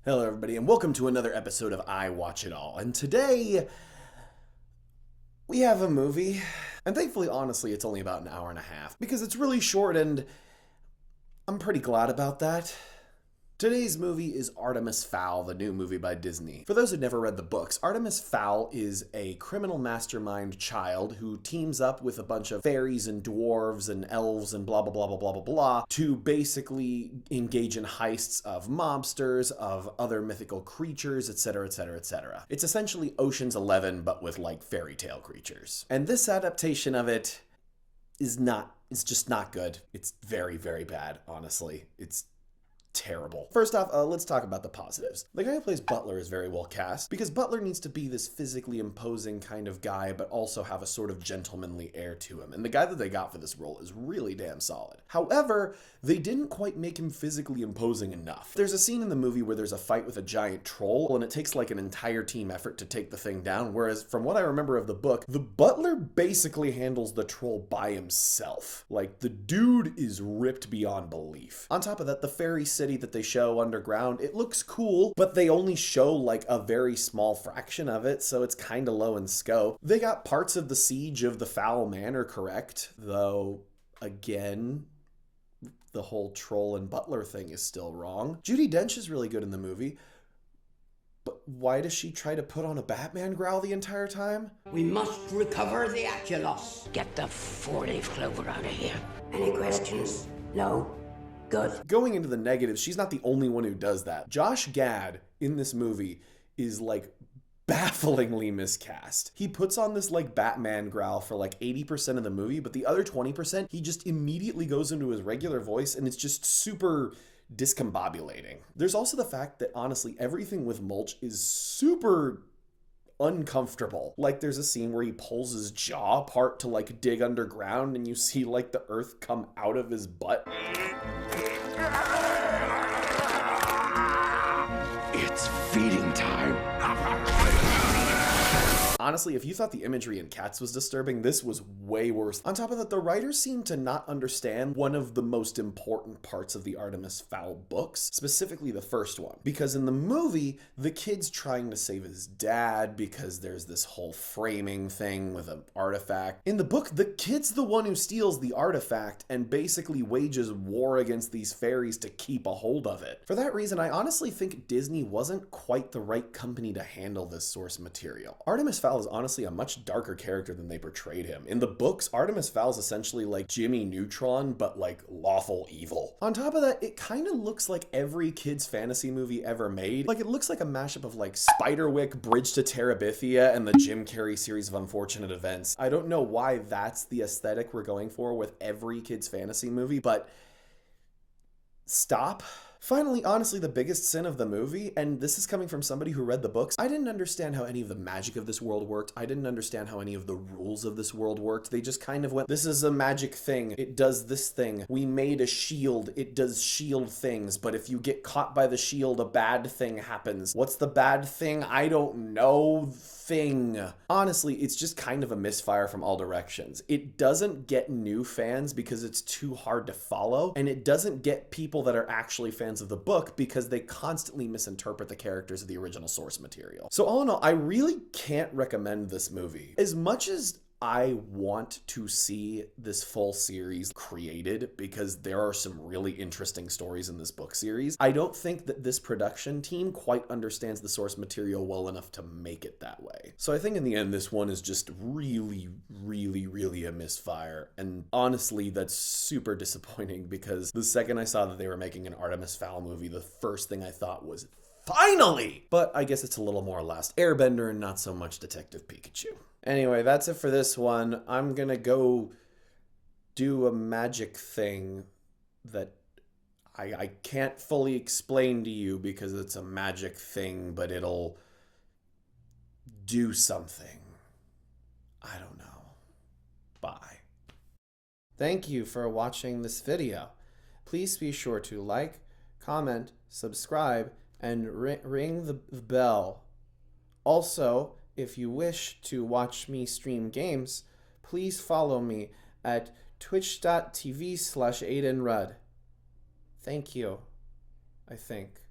Hello everybody and welcome to another episode of I Watch It All. And today we have a movie, and thankfully honestly it's only about an hour and a half because it's really short and I'm pretty glad about that. Today's movie is Artemis Fowl, the new movie by Disney. For those who've never read the books, Artemis Fowl is a criminal mastermind child who teams up with a bunch of fairies and dwarves and elves and blah blah blah blah blah blah blah to basically engage in heists of mobsters, of other mythical creatures, etc, etc, etc. It's essentially Ocean's 11 but with like fairy tale creatures. And this adaptation of it is just not good. It's very, very bad, honestly. It's terrible. First off, let's talk about the positives. The guy who plays Butler is very well cast because Butler needs to be this physically imposing kind of guy but also have a sort of gentlemanly air to him, and the guy that they got for this role is really damn solid. However, they didn't quite make him physically imposing enough. There's a scene in the movie where there's a fight with a giant troll and it takes like an entire team effort to take the thing down, whereas from what I remember of the book, the Butler basically handles the troll by himself. Like, the dude is ripped beyond belief. On top of that, the fairy city that they show underground, it looks cool, but they only show like a very small fraction of it, so it's kind of low in scope. They got parts of the siege of the Fowl Manor correct, though again, the whole troll and Butler thing is still wrong. Judi Dench is really good in the movie, but why does she try to put on a Batman growl the entire time? We must recover the Aculos. Get the four-leaf clover out of here. Any questions? No? Good. Going into the negatives, she's not the only one who does that. Josh Gad in this movie is like bafflingly miscast. He puts on this like Batman growl for like 80% of the movie, but the other 20%, he just immediately goes into his regular voice and it's just super discombobulating. There's also the fact that honestly, everything with Mulch is super uncomfortable. Like, there's a scene where he pulls his jaw apart to like dig underground and you see like the earth come out of his butt. It's feeding time. Honestly, if you thought the imagery in Cats was disturbing, this was way worse. On top of that, the writers seem to not understand one of the most important parts of the Artemis Fowl books, specifically the first one. Because in the movie, the kid's trying to save his dad because there's this whole framing thing with an artifact. In the book, the kid's the one who steals the artifact and basically wages war against these fairies to keep a hold of it. For that reason, I honestly think Disney wasn't quite the right company to handle this source material. Artemis Fowl is honestly a much darker character than they portrayed him. In the books, Artemis Fowl is essentially like Jimmy Neutron, but like lawful evil. On top of that, it kind of looks like every kid's fantasy movie ever made. Like, it looks like a mashup of like Spiderwick, Bridge to Terabithia, and the Jim Carrey series of unfortunate events. I don't know why that's the aesthetic we're going for with every kid's fantasy movie, but stop. Finally, honestly, the biggest sin of the movie, and this is coming from somebody who read the books, I didn't understand how any of the magic of this world worked. I didn't understand how any of the rules of this world worked. They just kind of went, this is a magic thing. It does this thing. We made a shield. It does shield things, but if you get caught by the shield, a bad thing happens. What's the bad thing? I don't know. Thing. Honestly, it's just kind of a misfire from all directions. It doesn't get new fans because it's too hard to follow, and it doesn't get people that are actually fans of the book because they constantly misinterpret the characters of the original source material. So all in all, I really can't recommend this movie. As much as I want to see this full series created because there are some really interesting stories in this book series, I don't think that this production team quite understands the source material well enough to make it that way. So I think in the end, this one is just really, really, really a misfire. And honestly, that's super disappointing because the second I saw that they were making an Artemis Fowl movie, the first thing I thought was, finally! But I guess it's a little more Last Airbender and not so much Detective Pikachu. Anyway, that's it for this one. I'm gonna go do a magic thing that I can't fully explain to you because it's a magic thing, but it'll do something. I don't know. Bye. Thank you for watching this video. Please be sure to like, comment, subscribe, and ring the bell. Also, if you wish to watch me stream games, please follow me at twitch.tv/AidenRudd. Thank you, I think.